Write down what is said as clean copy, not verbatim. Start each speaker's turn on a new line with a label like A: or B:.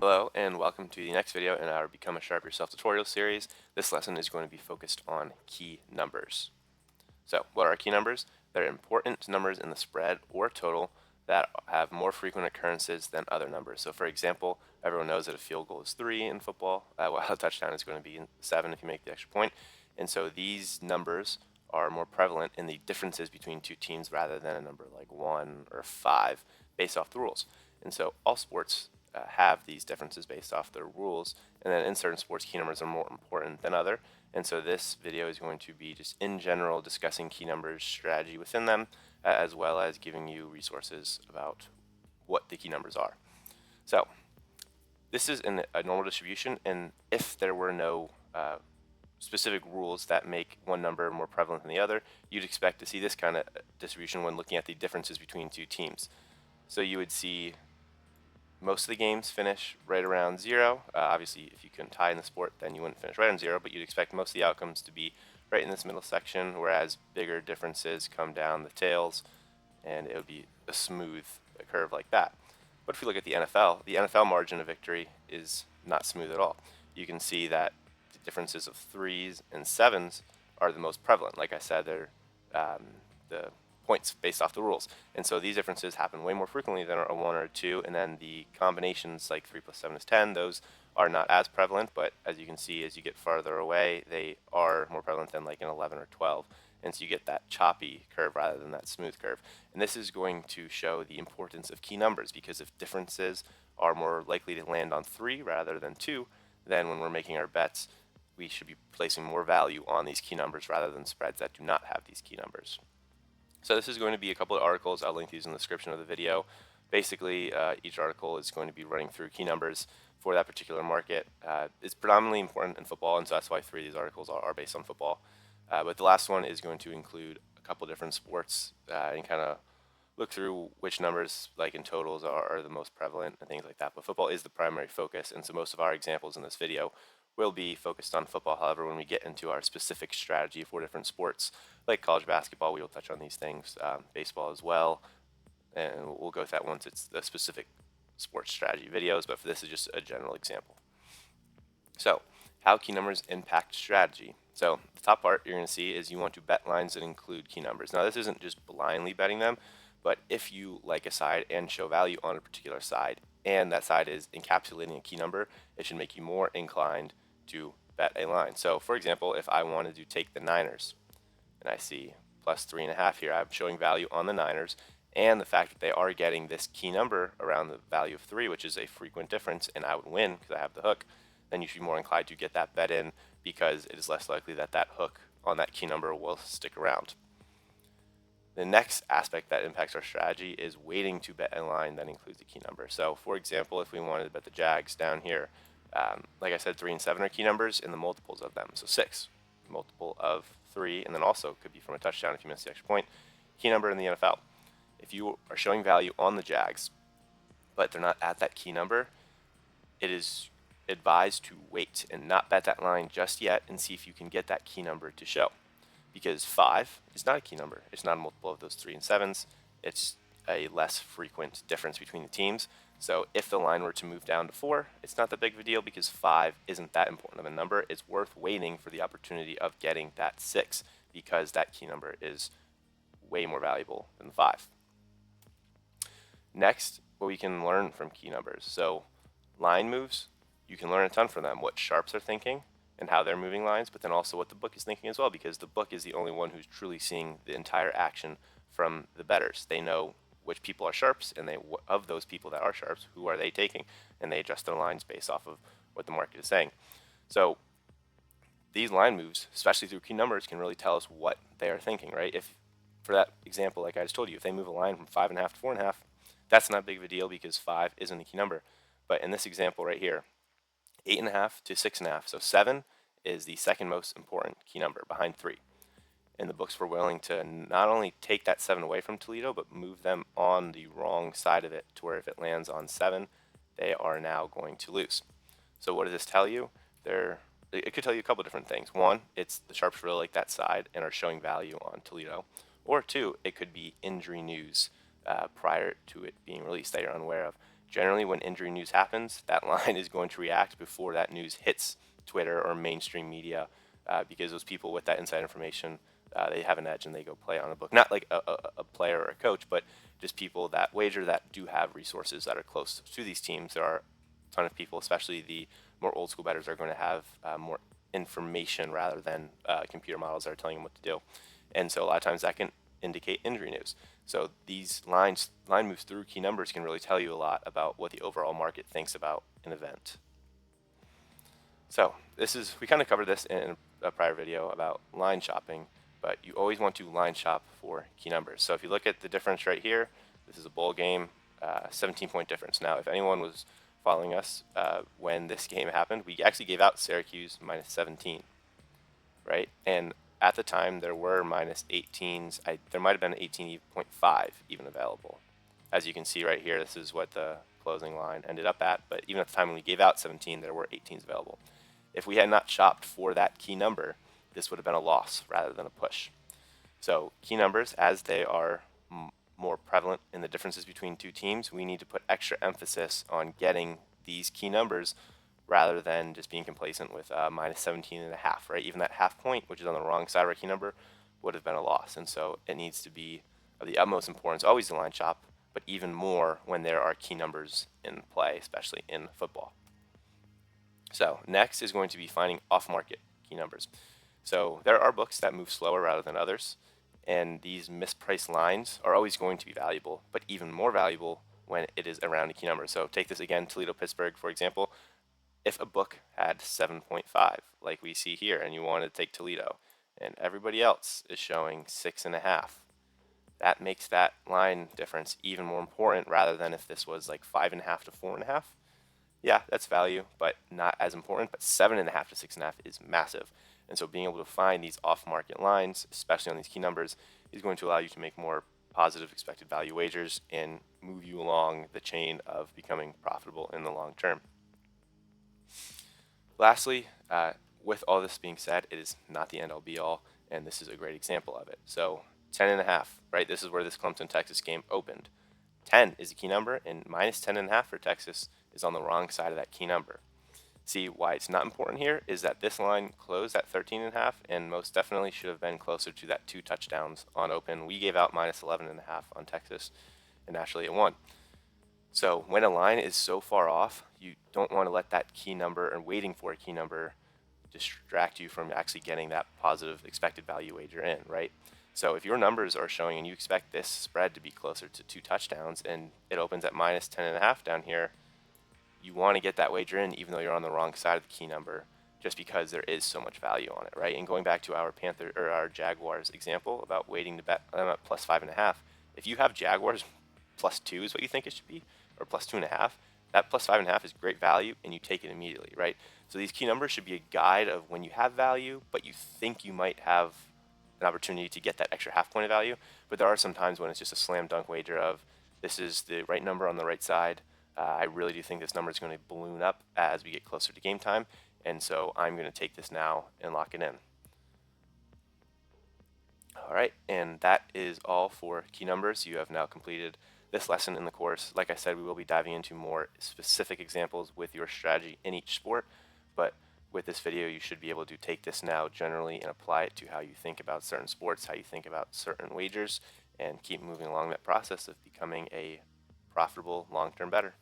A: Hello and welcome to the next video in our Become a Sharp Yourself tutorial series. This lesson is going to be focused on key numbers. So what are key numbers? They're important numbers in the spread or total that have more frequent occurrences than other numbers. So for example, everyone knows that a field goal is 3 in football, while a touchdown is going to be 7 if you make the extra point. And so these numbers are more prevalent in the differences between two teams rather than a number like 1 or 5 based off the rules. And so all sports have these differences based off their rules, and then in certain sports key numbers are more important than other. And so this video is going to be just in general discussing key numbers, strategy within them, as well as giving you resources about what the key numbers are. So this is a normal distribution, and if there were no specific rules that make one number more prevalent than the other, you'd expect to see this kind of distribution when looking at the differences between two teams. So you would see most of the games finish right around 0. Obviously, if you couldn't tie in the sport, then you wouldn't finish right on 0, but you'd expect most of the outcomes to be right in this middle section, whereas bigger differences come down the tails, and it would be a smooth curve like that. But if we look at the NFL margin of victory is not smooth at all. You can see that the differences of 3s and 7s are the most prevalent. Like I said, they're the points based off the rules. And so these differences happen way more frequently than a 1 or a 2, and then the combinations like 3 plus 7 is 10, those are not as prevalent, but as you can see, as you get farther away, they are more prevalent than like an 11 or 12. And so you get that choppy curve rather than that smooth curve. And this is going to show the importance of key numbers, because if differences are more likely to land on 3 rather than 2, then when we're making our bets, we should be placing more value on these key numbers rather than spreads that do not have these key numbers. So this is going to be a couple of articles. I'll link these in the description of the video. Basically, each article is going to be running through key numbers for that particular market. It's predominantly important in football, and so that's why 3 of these articles are based on football. But the last one is going to include a couple different sports and kind of look through which numbers, like in totals, are the most prevalent and things like that. But football is the primary focus, and so most of our examples in this video will be focused on football. However, when we get into our specific strategy for different sports, like college basketball, we will touch on these things, baseball as well, and we'll go with that once it's the specific sports strategy videos, but for this is just a general example. So, how key numbers impact strategy. So, the top part you're going to see is you want to bet lines that include key numbers. Now, this isn't just blindly betting them, but if you like a side and show value on a particular side, and that side is encapsulating a key number, it should make you more inclined to bet a line. So, for example, if I wanted to take the Niners, and I see plus 3.5 here, I'm showing value on the Niners, and the fact that they are getting this key number around the value of 3, which is a frequent difference, and I would win because I have the hook, then you should be more inclined to get that bet in, because it is less likely that that hook on that key number will stick around. The next aspect that impacts our strategy is waiting to bet a line that includes the key number. So, for example, if we wanted to bet the Jags down here, like I said, 3 and 7 are key numbers and the multiples of them. So 6, multiple of 3, and then also could be from a touchdown if you miss the extra point. Key number in the NFL. If you are showing value on the Jags, but they're not at that key number, it is advised to wait and not bet that line just yet and see if you can get that key number to show. Because 5 is not a key number. It's not a multiple of those 3 and 7s. It's a less frequent difference between the teams. So if the line were to move down to 4, it's not that big of a deal because 5 isn't that important of a number. It's worth waiting for the opportunity of getting that 6 because that key number is way more valuable than 5. Next, what we can learn from key numbers. So line moves, you can learn a ton from them. What sharps are thinking and how they're moving lines, but then also what the book is thinking as well, because the book is the only one who's truly seeing the entire action from the bettors. They know which people are sharps, and of those people that are sharps, who are they taking, and they adjust their lines based off of what the market is saying. So these line moves, especially through key numbers, can really tell us what they are thinking, right? If, for that example, like I just told you, if they move a line from 5.5 to 4.5, that's not big of a deal because 5 isn't a key number. But in this example right here, 8.5 to 6.5, so 7 is the second most important key number behind 3. And the books were willing to not only take that 7 away from Toledo, but move them on the wrong side of it to where if it lands on 7, they are now going to lose. So what does this tell you? It could tell you a couple different things. One, it's the sharps really like that side and are showing value on Toledo. Or 2, it could be injury news prior to it being released that you're unaware of. Generally, when injury news happens, that line is going to react before that news hits Twitter or mainstream media, because those people with that inside information, they have an edge and they go play on a book. Not like a player or a coach, but just people that wager that do have resources that are close to these teams. There are a ton of people, especially the more old school bettors, are going to have more information rather than computer models that are telling them what to do. And so a lot of times that can indicate injury news. So these line moves through key numbers can really tell you a lot about what the overall market thinks about an event. So we kind of covered this in a prior video about line shopping, but you always want to line shop for key numbers. So if you look at the difference right here, this is a bowl game, 17-point difference. Now, if anyone was following us when this game happened, we actually gave out Syracuse minus 17, right? And at the time, there were minus 18s. There might have been 18.5 even available. As you can see right here, this is what the closing line ended up at. But even at the time when we gave out 17, there were 18s available. If we had not shopped for that key number, this would have been a loss rather than a push. So key numbers, as they are more prevalent in the differences between two teams, we need to put extra emphasis on getting these key numbers rather than just being complacent with minus 17.5, right? Even that half point, which is on the wrong side of our key number, would have been a loss. And so it needs to be of the utmost importance, always the line shop, but even more when there are key numbers in play, especially in football. So next is going to be finding off-market key numbers. So there are books that move slower rather than others, and these mispriced lines are always going to be valuable, but even more valuable when it is around a key number. So take this again, Toledo-Pittsburgh, for example. If a book had 7.5, like we see here, and you want to take Toledo, and everybody else is showing 6.5, that makes that line difference even more important rather than if this was like 5.5 to 4.5. Yeah, that's value, but not as important. But 7.5 to 6.5 is massive. And so being able to find these off-market lines, especially on these key numbers, is going to allow you to make more positive expected value wagers and move you along the chain of becoming profitable in the long term. Lastly, with all this being said, it is not the end-all be-all, and this is a great example of it. So 10.5, right? This is where this Clemson-Texas game opened. 10 is a key number, and minus 10.5 for Texas is on the wrong side of that key number. See, why it's not important here is that this line closed at 13.5 and most definitely should have been closer to that 2 touchdowns on open. We gave out minus 11.5 on Texas, and naturally it won. So when a line is so far off, you don't want to let that key number and waiting for a key number distract you from actually getting that positive expected value wager in, right? So if your numbers are showing and you expect this spread to be closer to 2 touchdowns and it opens at minus 10.5 down here, you want to get that wager in even though you're on the wrong side of the key number, just because there is so much value on it, right? And going back to our our Jaguars example about waiting to bet them at plus 5.5, if you have Jaguars plus 2 is what you think it should be, or plus 2.5, that plus 5.5 is great value and you take it immediately, right? So these key numbers should be a guide of when you have value, but you think you might have an opportunity to get that extra half point of value. But there are some times when it's just a slam dunk wager of this is the right number on the right side. I really do think this number is going to balloon up as we get closer to game time, and so I'm going to take this now and lock it in. All right, and that is all for key numbers. You have now completed this lesson in the course. Like I said, we will be diving into more specific examples with your strategy in each sport, but with this video, you should be able to take this now generally and apply it to how you think about certain sports, how you think about certain wagers, and keep moving along that process of becoming a profitable long-term bettor.